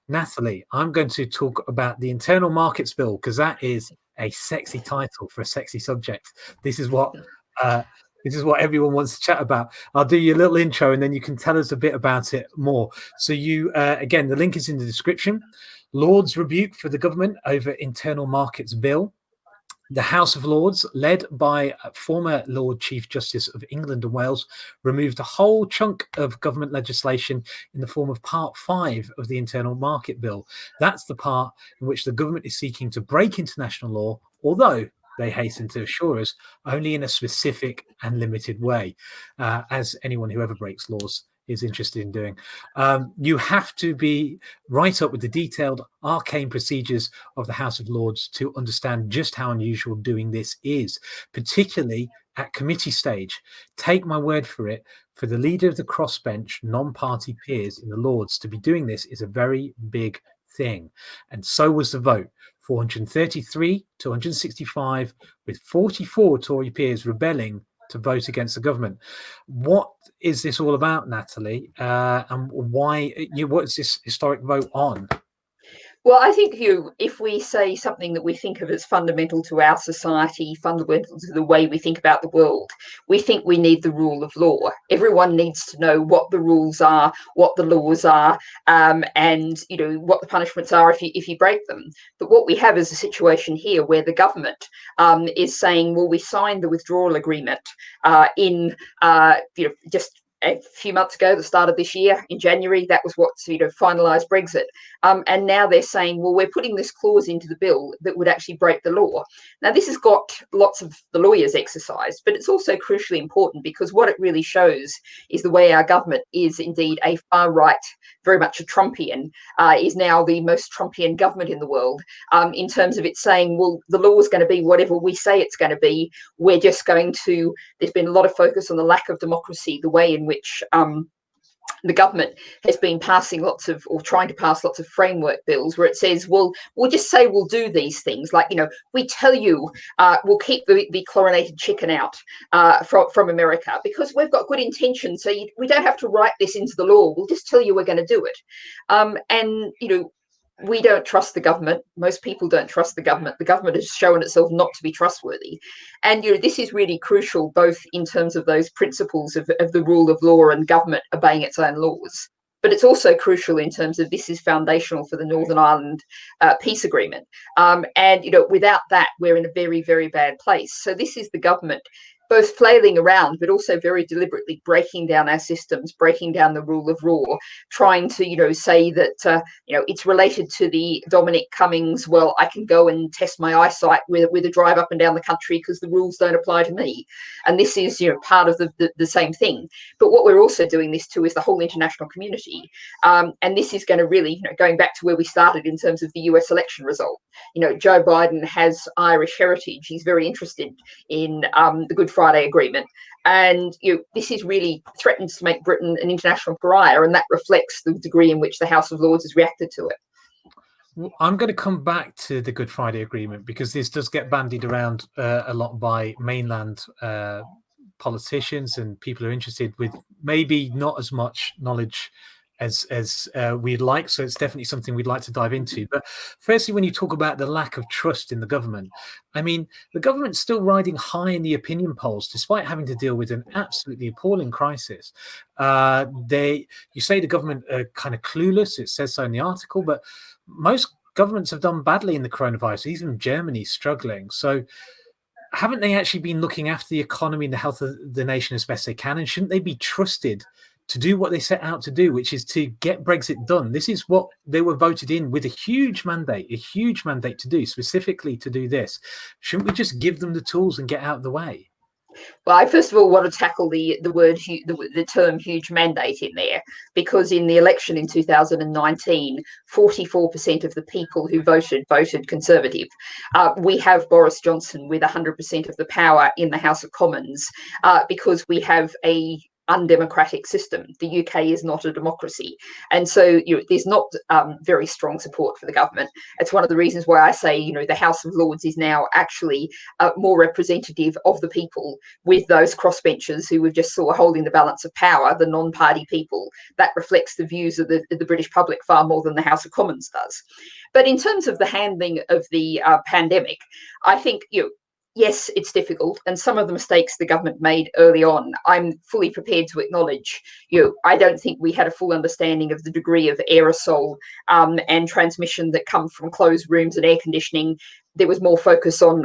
Natalie, I'm going to talk about the Internal Markets Bill because that is a sexy title for a sexy subject. This is what everyone wants to chat about. I'll do you a little intro and then you can tell us a bit about it more. So again, the link is in the description. Lord's rebuke for the government over Internal Markets Bill. The House of Lords, led by former Lord Chief Justice of England and Wales, removed a whole chunk of government legislation in the form of Part 5 of the Internal Market Bill. That's the part in which the government is seeking to break international law, although they hasten to assure us only in a specific and limited way, as anyone who ever breaks laws is interested in doing. You have to be right up with the detailed arcane procedures of the House of Lords to understand just how unusual doing this is, particularly at committee stage. Take my word for it, for the leader of the crossbench non-party peers in the Lords to be doing this is a very big thing. And so was the vote. 433 to 165, with 44 Tory peers rebelling to vote against the government. What is this all about, Natalie? And why? What is this historic vote on? Well, I think if we say something that we think of as fundamental to our society, fundamental to the way we think about the world, we think we need the rule of law. Everyone needs to know what the rules are, what the laws are, and what the punishments are if you break them. But what we have is a situation here where the government is saying, well, we signed the withdrawal agreement just a few months ago, the start of this year, in January. That was what finalised Brexit. And now they're saying, well, we're putting this clause into the bill that would actually break the law. Now, this has got lots of the lawyers' exercise, but it's also crucially important because what it really shows is the way our government is indeed a far right, very much a Trumpian, is now the most Trumpian government in the world, in terms of it saying, well, the law is going to be whatever we say it's going to be. We're just going to, there's been a lot of focus on the lack of democracy, the way in which the government has been trying to pass lots of framework bills where it says, well, we'll just say we'll do these things. Like, we tell you we'll keep the chlorinated chicken out from America because we've got good intentions. So we don't have to write this into the law. We'll just tell you we're going to do it. We don't trust the government. Most people don't trust the government. The government has shown itself not to be trustworthy. And this is really crucial, both in terms of those principles of the rule of law and government obeying its own laws. But it's also crucial in terms of this is foundational for the Northern Ireland peace agreement. Without that, we're in a very, very bad place. So this is the government both flailing around, but also very deliberately breaking down our systems, breaking down the rule of law, trying to, say that, it's related to the Dominic Cummings, well, I can go and test my eyesight with a drive up and down the country because the rules don't apply to me. And this is, part of the same thing. But what we're also doing this to is the whole international community. And this is going to really, going back to where we started in terms of the US election result. Joe Biden has Irish heritage. He's very interested in the Good Friday Agreement. And this is really threatens to make Britain an international pariah, and that reflects the degree in which the House of Lords has reacted to it. Well, I'm going to come back to the Good Friday Agreement because this does get bandied around a lot by mainland politicians and people who are interested with maybe not as much knowledge as we'd like. So it's definitely something we'd like to dive into. But firstly, when you talk about the lack of trust in the government, I mean, the government's still riding high in the opinion polls, despite having to deal with an absolutely appalling crisis. You say the government are kind of clueless. It says so in the article, but most governments have done badly in the coronavirus. Even Germany's struggling. So haven't they actually been looking after the economy and the health of the nation as best they can? And shouldn't they be trusted to do what they set out to do, which is to get Brexit done? This is what they were voted in with, a huge mandate to do, specifically to do this. Shouldn't we just give them the tools and get out of the way? Well, I first of all want to tackle the term huge mandate in there, because in the election in 2019, 44% of the people who voted Conservative. We have Boris Johnson with 100% of the power in the House of Commons because we have a undemocratic system. The UK is not a democracy, and so there's not very strong support for the government. It's one of the reasons why I say the House of Lords is now actually more representative of the people, with those crossbenchers who we've just saw holding the balance of power, the non-party people. That reflects the views of the British public far more than the House of Commons does. But in terms of the handling of the pandemic, I think yes, it's difficult, and some of the mistakes the government made early on, I'm fully prepared to acknowledge. I don't think we had a full understanding of the degree of aerosol and transmission that come from closed rooms and air conditioning. There was more focus on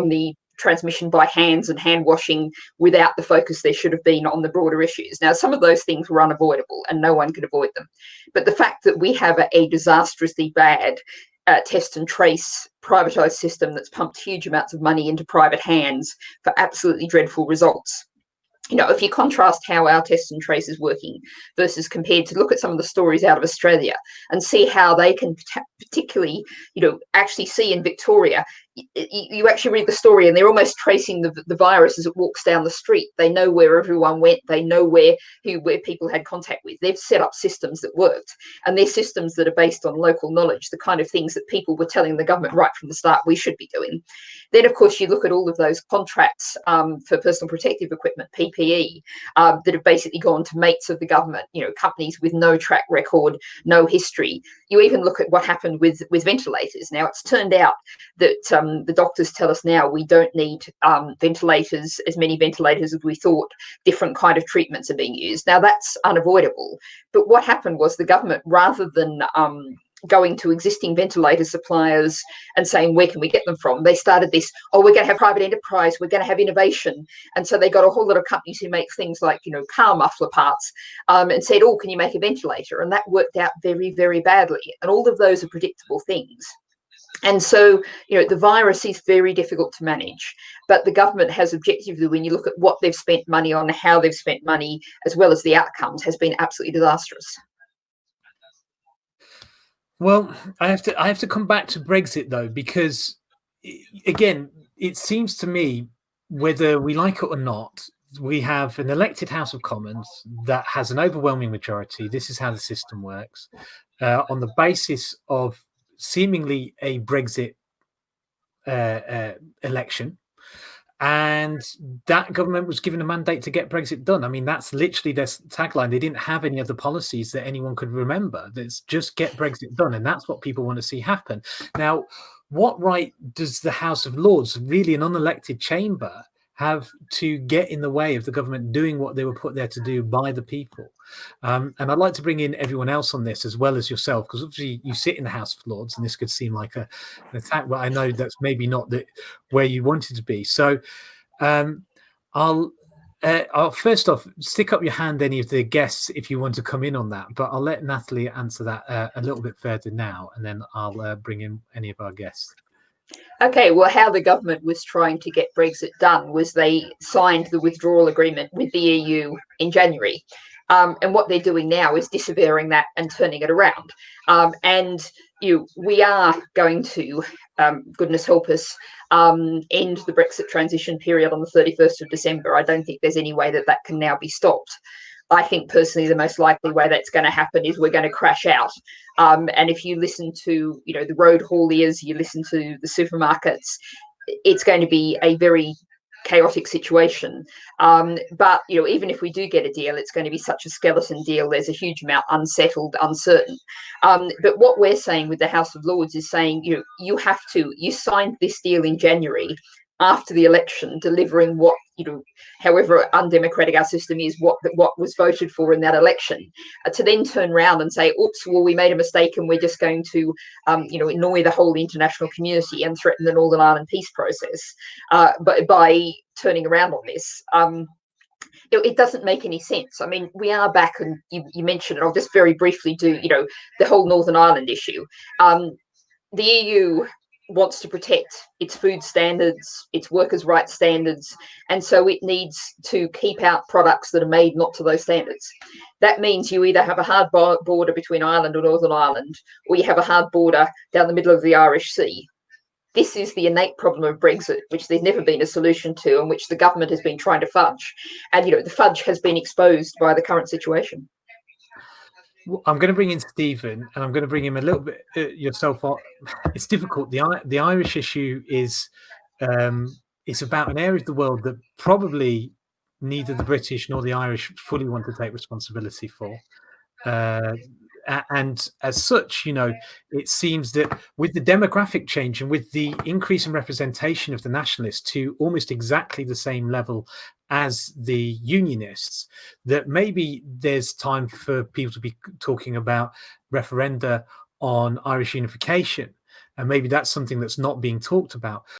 the transmission by hands and hand washing, without the focus there should have been on the broader issues. Now, some of those things were unavoidable, and no one could avoid them. But the fact that we have a disastrously bad test and trace privatised system that's pumped huge amounts of money into private hands for absolutely dreadful results. If you contrast how our test and trace is working versus compared to look at some of the stories out of Australia and see how they can particularly, actually see in Victoria, you actually read the story and they're almost tracing the virus as it walks down the street. They know where everyone went. They know where people had contact with. They've set up systems that worked, and they're systems that are based on local knowledge, the kind of things that people were telling the government right from the start we should be doing. Then, of course, you look at all of those contracts for personal protective equipment, PPE, that have basically gone to mates of the government, companies with no track record, no history. You even look at what happened with ventilators. Now, it's turned out that the doctors tell us now we don't need ventilators, as many ventilators as we thought. Different kind of treatments are being used. Now, that's unavoidable. But what happened was the government, rather than going to existing ventilator suppliers and saying, where can we get them from? They started this, we're going to have private enterprise, we're going to have innovation. And so they got a whole lot of companies who make things like, car muffler parts, and said, can you make a ventilator? And that worked out very, very badly. And all of those are predictable things. And so, the virus is very difficult to manage, but the government has objectively, when you look at what they've spent money on, how they've spent money, as well as the outcomes, has been absolutely disastrous. Well, I have to come back to Brexit, though, because again, it seems to me, whether we like it or not, we have an elected House of Commons that has an overwhelming majority. This is how the system works, on the basis of seemingly a Brexit election. And that government was given a mandate to get Brexit done. I mean, that's literally their tagline. They didn't have any other policies that anyone could remember. That's just get Brexit done. And that's what people want to see happen. Now, what right does the House of Lords, really an unelected chamber, have to get in the way of the government doing what they were put there to do by the people? And I'd like to bring in everyone else on this, as well as yourself, because obviously you sit in the House of Lords, and this could seem like an attack, but I know that's maybe not where you wanted to be. So I'll first off, stick up your hand, any of the guests, if you want to come in on that, but I'll let Natalie answer that a little bit further now, and then I'll bring in any of our guests. Okay, well, how the government was trying to get Brexit done was they signed the withdrawal agreement with the EU in January. And what they're doing now is disavowing that and turning it around. And we are going to, goodness help us, end the Brexit transition period on the 31st of December. I don't think there's any way that can now be stopped. I think personally the most likely way that's going to happen is we're going to crash out. And if you listen to, the road hauliers, you listen to the supermarkets, it's going to be a very chaotic situation. But, even if we do get a deal, it's going to be such a skeleton deal. There's a huge amount unsettled, uncertain. But what we're saying with the House of Lords is saying, you signed this deal in January after the election, delivering what, however undemocratic our system is, what was voted for in that election, to then turn around and say, oops, well, we made a mistake and we're just going to, annoy the whole international community and threaten the Northern Ireland peace process, but by turning around on this. It doesn't make any sense. I mean, we are back, and you mentioned it, I'll just very briefly do, the whole Northern Ireland issue. The EU wants to protect its food standards, its workers' rights standards, and so it needs to keep out products that are made not to those standards. That means you either have a hard border between Ireland or Northern Ireland, or you have a hard border down the middle of the Irish Sea. this is the innate problem of Brexit, which there's never been a solution to, and which the government has been trying to fudge. And, the fudge has been exposed by the current situation. Well, I'm going to bring in Stephen, and I'm going to bring him a little bit yourself. It's difficult. The Irish issue is it's about an area of the world that probably neither the British nor the Irish fully want to take responsibility for. And as such, it seems that with the demographic change and with the increase in representation of the nationalists to almost exactly the same level as the unionists, that maybe there's time for people to be talking about referenda on Irish unification. And maybe that's something that's not being talked about.